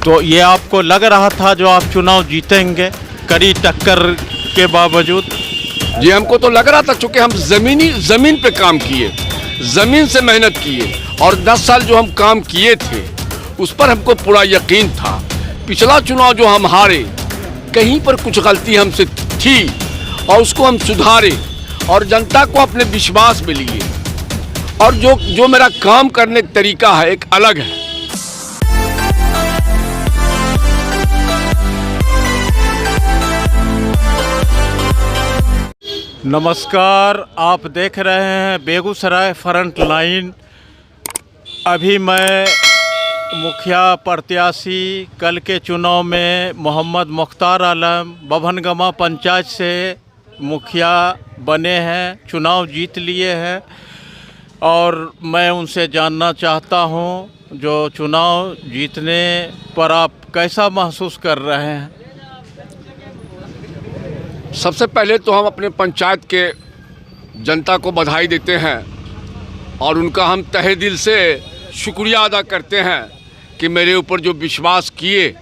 तो ये आपको लग रहा था जो आप चुनाव जीतेंगे कड़ी टक्कर के बावजूद? जी, हमको तो लग रहा था, चूँकि हम ज़मीन पे काम किए, ज़मीन से मेहनत किए और 10 साल जो हम काम किए थे उस पर हमको पूरा यकीन था। पिछला चुनाव जो हम हारे, कहीं पर कुछ गलती हमसे थी और उसको हम सुधारे और जनता को अपने विश्वास में लिए। और जो मेरा काम करने का तरीका है एक अलग है। नमस्कार, आप देख रहे हैं बेगूसराय फ्रंट लाइन। अभी मैं मुखिया प्रत्याशी कल के चुनाव में मोहम्मद मुख्तार आलम बभनगमा पंचायत से मुखिया बने हैं, चुनाव जीत लिए हैं और मैं उनसे जानना चाहता हूं जो चुनाव जीतने पर आप कैसा महसूस कर रहे हैं। सबसे पहले तो हम अपने पंचायत के जनता को बधाई देते हैं और उनका हम तहे दिल से शुक्रिया अदा करते हैं कि मेरे ऊपर जो विश्वास किए,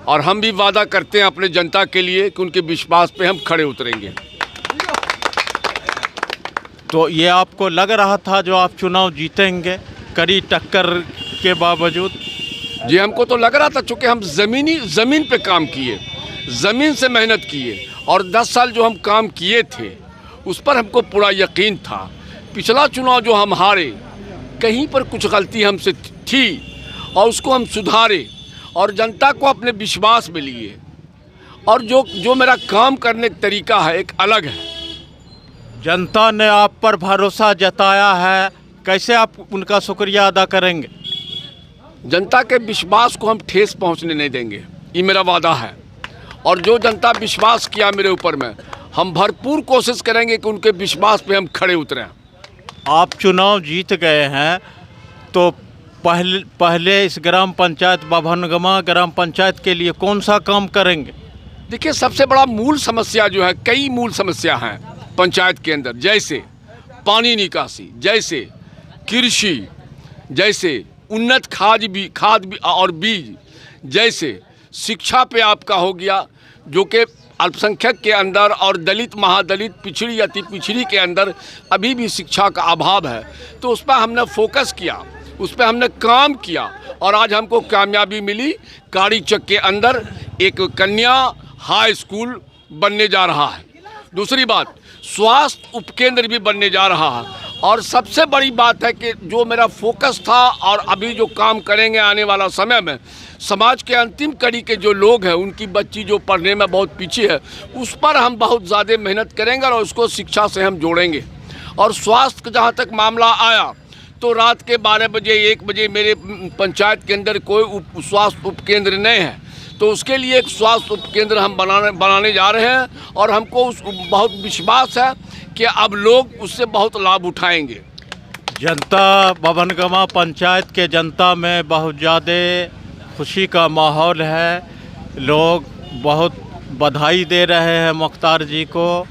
और हम भी वादा करते हैं अपने जनता के लिए कि उनके विश्वास पे हम खड़े उतरेंगे। तो ये आपको लग रहा था जो आप चुनाव जीतेंगे कड़ी टक्कर के बावजूद? जी, हमको तो लग रहा था, चूँकि हम ज़मीन पे काम किए, ज़मीन से मेहनत किए और 10 साल जो हम काम किए थे उस पर हमको पूरा यकीन था। पिछला चुनाव जो हम हारे, कहीं पर कुछ गलती हमसे थी और उसको हम सुधारे और जनता को अपने विश्वास में लिए। और जो मेरा काम करने का तरीका है एक अलग है। जनता ने आप पर भरोसा जताया है, कैसे आप उनका शुक्रिया अदा करेंगे? जनता के विश्वास को हम ठेस पहुंचने नहीं देंगे, ये मेरा वादा है। और जो जनता विश्वास किया मेरे ऊपर में, हम भरपूर कोशिश करेंगे कि उनके विश्वास पे हम खड़े उतरें। आप चुनाव जीत गए हैं तो पहले इस ग्राम पंचायत बभनगमा ग्राम पंचायत के लिए कौन सा काम करेंगे? देखिए, सबसे बड़ा मूल समस्या जो है, कई मूल समस्या हैं पंचायत के अंदर, जैसे पानी निकासी, जैसे कृषि, जैसे उन्नत खाद और बीज, जैसे शिक्षा पे आपका हो गया, जो कि अल्पसंख्यक के अंदर और दलित, महादलित, पिछड़ी, अति पिछड़ी के अंदर अभी भी शिक्षा का अभाव है। तो उस पर हमने फोकस किया, उस पर हमने काम किया और आज हमको कामयाबी मिली। कारीचक के अंदर एक कन्या हाई स्कूल बनने जा रहा है। दूसरी बात, स्वास्थ्य उपकेंद्र भी बनने जा रहा है। और सबसे बड़ी बात है कि जो मेरा फोकस था और अभी जो काम करेंगे आने वाला समय में, समाज के अंतिम कड़ी के जो लोग हैं, उनकी बच्ची जो पढ़ने में बहुत पीछे है, उस पर हम बहुत ज़्यादा मेहनत करेंगे और उसको शिक्षा से हम जोड़ेंगे। और स्वास्थ्य का जहाँ तक मामला आया, तो रात के 12 बजे 1 बजे मेरे पंचायत के अंदर कोई स्वास्थ्य उपकेंद्र नहीं है, तो उसके लिए एक स्वास्थ्य उपकेंद्र हम बनाने जा रहे हैं और हमको बहुत विश्वास है कि अब लोग उससे बहुत लाभ उठाएंगे। जनता, बभनगमा पंचायत के जनता में बहुत ज़्यादा खुशी का माहौल है, लोग बहुत बधाई दे रहे हैं मुख्तार जी को।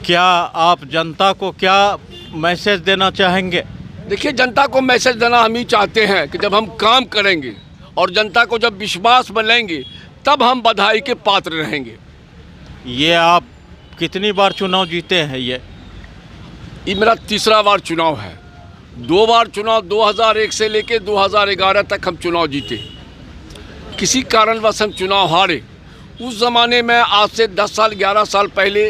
क्या आप जनता को क्या मैसेज देना चाहेंगे? देखिए, जनता को मैसेज देना हम ही चाहते हैं कि जब हम काम करेंगे और जनता को जब विश्वास में लेंगे, तब हम बधाई के पात्र रहेंगे। ये आप कितनी बार चुनाव जीते हैं? ये मेरा तीसरा बार चुनाव है। 2 बार चुनाव 2001 से लेके 2011 तक हम चुनाव जीते। किसी कारणवश हम चुनाव हारे। उस ज़माने में आज से 10 साल 11 साल पहले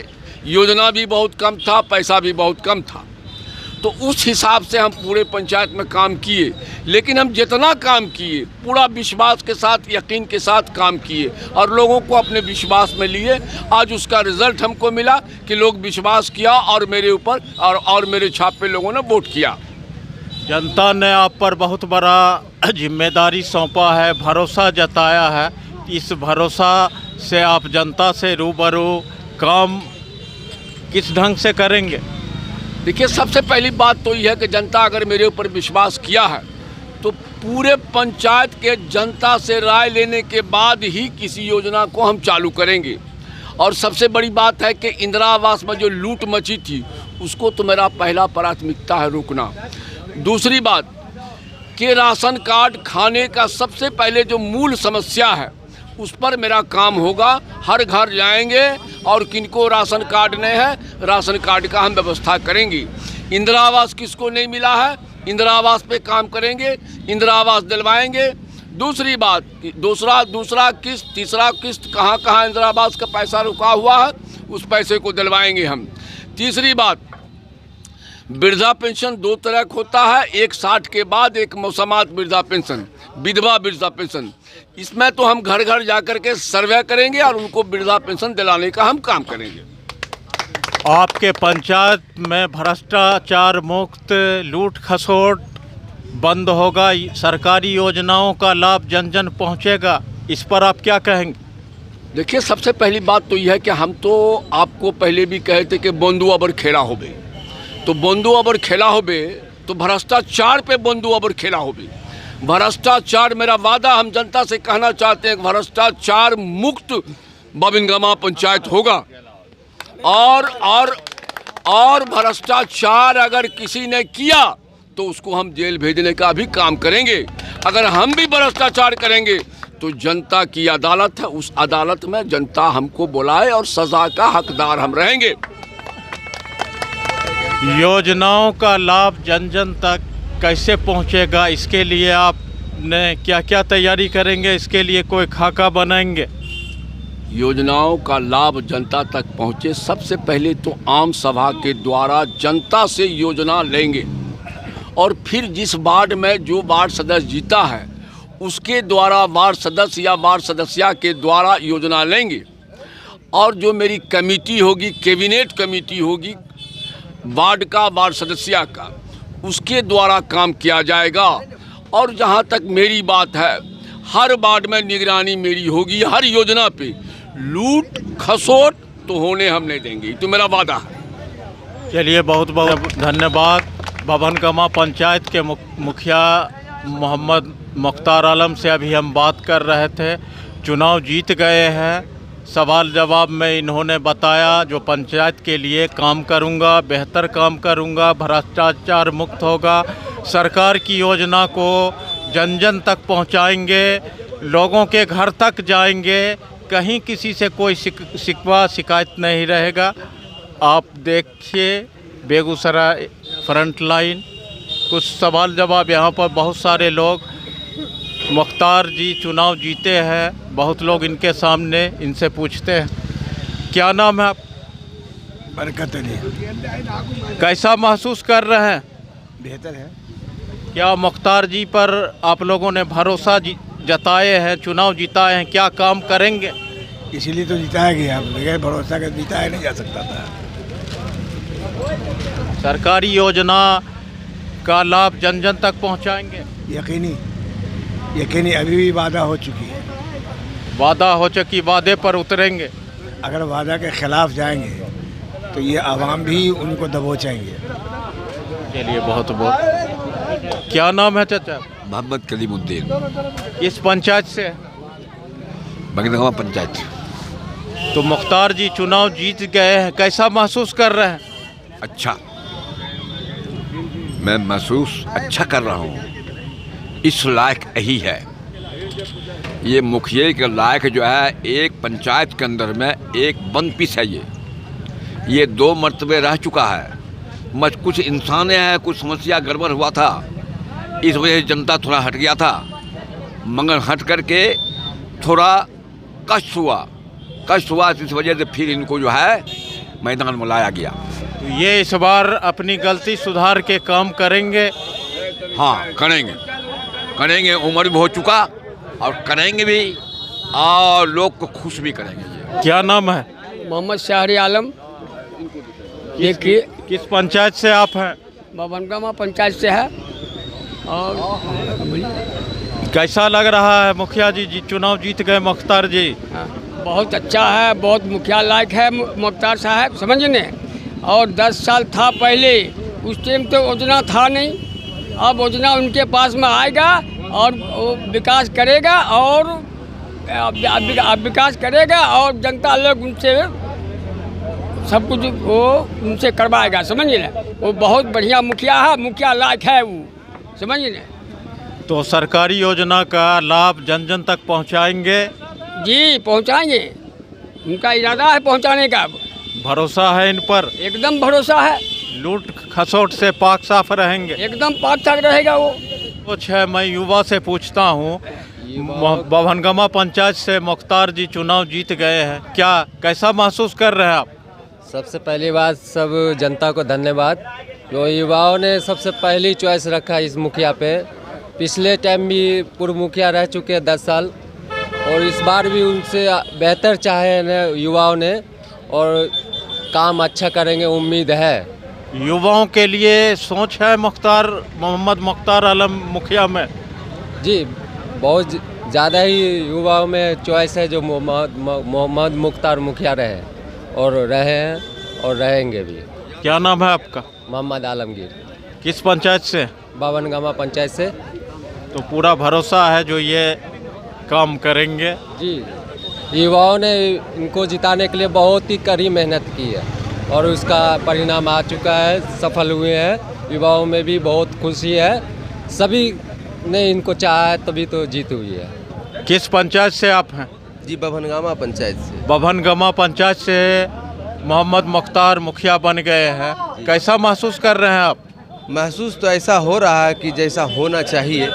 योजना भी बहुत कम था, पैसा भी बहुत कम था। तो उस हिसाब से हम पूरे पंचायत में काम किए, लेकिन हम जितना काम किए पूरा विश्वास के साथ, यकीन के साथ काम किए और लोगों को अपने विश्वास में लिए। आज उसका रिज़ल्ट हमको मिला कि लोग विश्वास किया और मेरे ऊपर और मेरे छाप पे लोगों ने वोट किया। जनता ने आप पर बहुत बड़ा जिम्मेदारी सौंपा है, भरोसा जताया है। इस भरोसा से आप जनता से रूबरू काम किस ढंग से करेंगे? देखिए, सबसे पहली बात तो यह है कि जनता अगर मेरे ऊपर विश्वास किया है तो पूरे पंचायत के जनता से राय लेने के बाद ही किसी योजना को हम चालू करेंगे। और सबसे बड़ी बात है कि इंदिरा आवास में जो लूट मची थी, उसको तो मेरा पहला प्राथमिकता है रोकना। दूसरी बात, कि राशन कार्ड खाने का सबसे पहले जो मूल समस्या है उस पर मेरा काम होगा। हर घर जाएंगे और किनको राशन कार्ड नहीं है, राशन कार्ड का हम व्यवस्था करेंगे। इंदिरा आवास किसको नहीं मिला है, इंदिरा आवास पे काम करेंगे, इंदिरा आवास दिलवाएंगे। दूसरी बात, दूसरा किस्त, तीसरा किस्त कहाँ इंदिरा आवास का पैसा रुका हुआ है, उस पैसे को दिलवाएंगे हम। तीसरी बात, वृद्धा पेंशन दो तरह का होता है, एक 60 के बाद, एक मौसमात वृद्धा पेंशन, विधवा वृद्धा पेंशन। इसमें तो हम घर घर जाकर के सर्वे करेंगे और उनको वृद्धा पेंशन दिलाने का हम काम करेंगे। आपके पंचायत में भ्रष्टाचार मुक्त, लूट खसोट बंद होगा, सरकारी योजनाओं का लाभ जन जन पहुंचेगा, इस पर आप क्या कहेंगे? देखिए, सबसे पहली बात तो यह है कि हम तो आपको पहले भी कहे थे कि बोंदू अबर खेला होबे, तो बोंदू अबर खेला होबे तो भ्रष्टाचार पे बोंदू अबर खेला होबे। भ्रष्टाचार, मेरा वादा हम जनता से कहना चाहते हैं, भ्रष्टाचार मुक्त बबिनगमा पंचायत होगा। और भ्रष्टाचार अगर किसी ने किया तो उसको हम जेल भेजने का भी काम करेंगे। अगर हम भी भ्रष्टाचार करेंगे तो जनता की अदालत है, उस अदालत में जनता हमको बुलाए और सजा का हकदार हम रहेंगे। योजनाओं का लाभ जन जन तक कैसे पहुंचेगा, इसके लिए आपने क्या क्या तैयारी करेंगे? इसके लिए कोई खाका बनाएंगे? योजनाओं का लाभ जनता तक पहुंचे, सबसे पहले तो आम सभा के द्वारा जनता से योजना लेंगे और फिर जिस वार्ड में जो वार्ड सदस्य जीता है उसके द्वारा वार्ड सदस्य या वार्ड सदस्या के द्वारा योजना लेंगे। और जो मेरी कमेटी होगी, कैबिनेट कमेटी होगी वार्ड सदस्या का, उसके द्वारा काम किया जाएगा। और जहां तक मेरी बात है, हर वार्ड में निगरानी मेरी होगी, हर योजना पे लूट खसोट तो होने हम नहीं देंगे, तो मेरा वादा है। चलिए, बहुत बहुत धन्यवाद। बबिनगमा पंचायत के मुखिया मोहम्मद मुख्तार आलम से अभी हम बात कर रहे थे। चुनाव जीत गए हैं, सवाल जवाब में इन्होंने बताया जो पंचायत के लिए काम करूंगा, बेहतर काम करूंगा, भ्रष्टाचार मुक्त होगा, सरकार की योजना को जन जन तक पहुंचाएंगे, लोगों के घर तक जाएंगे, कहीं किसी से कोई शिकवा शिकायत नहीं रहेगा। आप देखिए बेगूसराय फ्रंट लाइन, कुछ सवाल जवाब यहाँ पर बहुत सारे लोग, मुख्तार जी चुनाव जीते हैं, बहुत लोग इनके सामने, इनसे पूछते हैं। क्या नाम है आप? बरकत अली। कैसा महसूस कर रहे हैं? बेहतर है। क्या मुख्तार जी पर आप लोगों ने भरोसा जताए हैं, चुनाव जिताए हैं, क्या काम करेंगे? इसीलिए तो जिताया गया, बगैर भरोसा के जिताया नहीं जा सकता था। सरकारी योजना का लाभ जन जन तक पहुंचाएंगे? यकीनी अभी भी वादा हो चुकी है। वादा हो चुकी, वादे पर उतरेंगे? अगर वादा के खिलाफ जाएंगे तो ये आवाम भी उनको दबोचेंगे। चलिए, बहुत बहुत। क्या नाम है चाचा? मोहम्मद कलीमुद्दीन। किस पंचायत से? बबिनगमा पंचायत। तो मुख्तार जी चुनाव जीत गए हैं, कैसा महसूस कर रहे हैं? अच्छा, मैं महसूस अच्छा कर रहा हूँ। इस लायक यही है, ये मुखिया के लायक जो है, एक पंचायत के अंदर में एक बंद पीस है। ये 2 मरतबे रह चुका है। कुछ इंसान है, कुछ समस्या गड़बड़ हुआ था, इस वजह से जनता थोड़ा हट गया था, मगर हट करके थोड़ा कष्ट हुआ, इस वजह से फिर इनको जो है मैदान में लाया गया। तो ये इस बार अपनी गलती सुधार के काम करेंगे? हाँ, करेंगे। उम्र भी हो चुका और करेंगे भी, और लोग को खुश भी करेंगे। क्या नाम है? मोहम्मद शाहरी आलम। किस पंचायत से आप हैं? बबिनगमा पंचायत से है। और कैसा लग रहा है मुखिया जी चुनाव जीत गए मुख्तार जी? बहुत अच्छा है, बहुत मुखिया लायक है मुख्तार साहब, समझने। और 10 साल था पहले, उस टाइम तो योजना था नहीं, अब योजना उनके पास में आएगा और वो विकास करेगा, और विकास करेगा और जनता लोग उनसे सब कुछ वो उनसे करवाएगा, समझिए ना। वो बहुत बढ़िया मुखिया है, मुखिया लायक है वो, समझिए ना। तो सरकारी योजना का लाभ जन जन तक पहुंचाएंगे। जी पहुंचाएंगे, उनका इरादा है पहुंचाने का। भरोसा है इन पर। एकदम भरोसा है, लूट खसोट से पाक साफ रहेंगे। एकदम पाक साफ रहेगा वो। कुछ है, मैं युवा से पूछता हूँ। बभनगमा पंचायत से मुख्तार जी चुनाव जीत गए हैं, क्या कैसा महसूस कर रहे हैं आप? सबसे पहली बात सब जनता को धन्यवाद। जो युवाओं ने सबसे पहली चॉइस रखा इस मुखिया पे। पिछले टाइम भी पूर्व मुखिया रह चुके हैं 10 साल, और इस बार भी उनसे बेहतर चाहे हैं युवाओं ने, और काम अच्छा करेंगे उम्मीद है। युवाओं के लिए सोच है मोहम्मद मुख्तार आलम मुखिया में? जी बहुत ज़्यादा ही युवाओं में चॉइस है जो मोहम्मद मुख्तार मुखिया रहे और रहे हैं और रहेंगे भी। क्या नाम है आपका? मोहम्मद आलमगीर। किस पंचायत से? बभनगमा पंचायत से। तो पूरा भरोसा है जो ये काम करेंगे? जी, युवाओं ने इनको जिताने के लिए बहुत ही कड़ी मेहनत की है और उसका परिणाम आ चुका है, सफल हुए हैं। युवाओं में भी बहुत खुशी है, सभी ने इनको चाहा है तभी तो जीत हुई है। किस पंचायत से आप हैं? जी बभनगामा पंचायत से। बभनगमा पंचायत से मोहम्मद मुख्तार मुखिया बन गए हैं, कैसा महसूस कर रहे हैं आप? महसूस तो ऐसा हो रहा है कि जैसा होना चाहिए,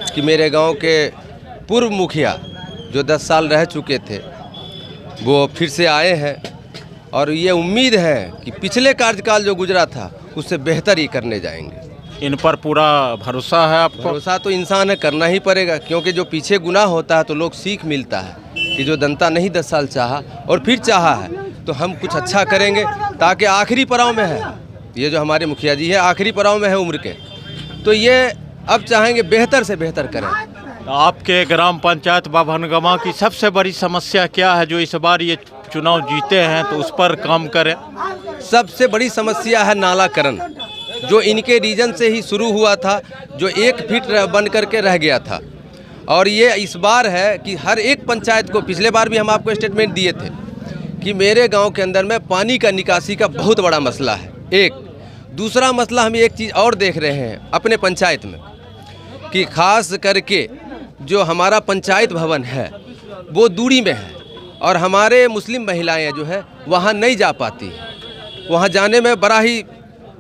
कि मेरे गांव के पूर्व मुखिया जो 10 साल रह चुके थे वो फिर से आए हैं, और ये उम्मीद है कि पिछले कार्यकाल जो गुजरा था उससे बेहतर ही करने जाएंगे। इन पर पूरा भरोसा है आपको? भरोसा तो इंसान है, करना ही पड़ेगा, क्योंकि जो पीछे गुनाह होता है तो लोग सीख मिलता है कि जो जनता नहीं 10 साल चाहा और फिर चाहा है तो हम कुछ अच्छा करेंगे, ताकि आखिरी पड़ाव में है ये जो हमारे मुखिया जी है, आखिरी पड़ाव में है उम्र के, तो ये अब चाहेंगे बेहतर से बेहतर करें। आपके ग्राम पंचायत बभनगमा की सबसे बड़ी समस्या क्या है जो इस बार ये चुनाव जीते हैं तो उस पर काम करें? सबसे बड़ी समस्या है नालाकरण, जो इनके रीजन से ही शुरू हुआ था, जो 1 फीट बन करके रह गया था। और ये इस बार है कि हर एक पंचायत को, पिछले बार भी हम आपको स्टेटमेंट दिए थे कि मेरे गांव के अंदर में पानी का निकासी का बहुत बड़ा मसला है। एक दूसरा मसला हम एक चीज़ और देख रहे हैं अपने पंचायत में, कि खास करके जो हमारा पंचायत भवन है वो दूरी में है, और हमारे मुस्लिम महिलाएं जो है वहाँ नहीं जा पाती, वहाँ जाने में बड़ा ही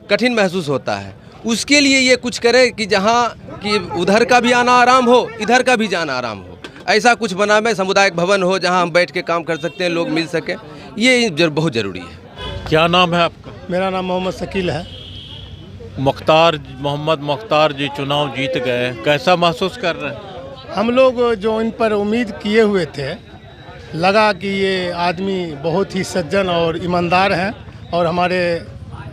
कठिन महसूस होता है। उसके लिए ये कुछ करे कि जहाँ कि उधर का भी आना आराम हो, इधर का भी जाना आराम हो, ऐसा कुछ बना में सामुदायिक भवन हो जहाँ हम बैठ के काम कर सकते हैं, लोग मिल सकें, ये बहुत ज़रूरी है। क्या नाम है आपका? मेरा नाम मोहम्मद शकील है। मोहम्मद मुख्तार जी चुनाव जीत गए, कैसा महसूस कर रहे हैं? हम लोग जो इन पर उम्मीद किए हुए थे, लगा कि ये आदमी बहुत ही सज्जन और ईमानदार हैं और हमारे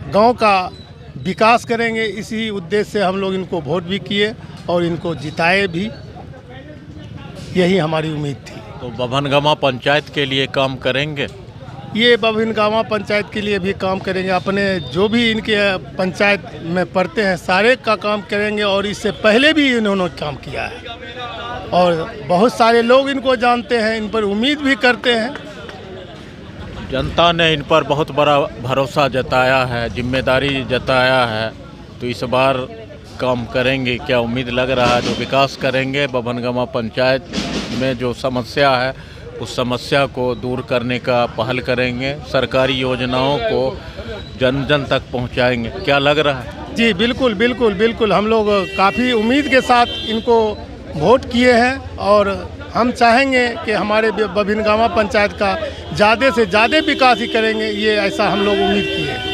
गांव का विकास करेंगे, इसी उद्देश्य से हम लोग इनको वोट भी किए और इनको जिताए भी, यही हमारी उम्मीद थी। तो बभनगमा पंचायत के लिए काम करेंगे? ये बभनगमा पंचायत के लिए भी काम करेंगे, अपने जो भी इनके पंचायत में पढ़ते हैं सारे का काम करेंगे, और इससे पहले भी इन्होंने काम किया है और बहुत सारे लोग इनको जानते हैं, इन पर उम्मीद भी करते हैं। जनता ने इन पर बहुत बड़ा भरोसा जताया है, जिम्मेदारी जताया है, तो इस बार काम करेंगे, क्या उम्मीद लग रहा है जो विकास करेंगे? बभनगमा पंचायत में जो समस्या है उस समस्या को दूर करने का पहल करेंगे, सरकारी योजनाओं को जन जन तक पहुंचाएंगे, क्या लग रहा है? जी बिल्कुल बिल्कुल बिल्कुल, हम लोग काफ़ी उम्मीद के साथ इनको वोट किए हैं और हम चाहेंगे कि हमारे बभनगमा पंचायत का ज़्यादा से ज़्यादा विकास ही करेंगे, ये ऐसा हम लोग उम्मीद किए हैं।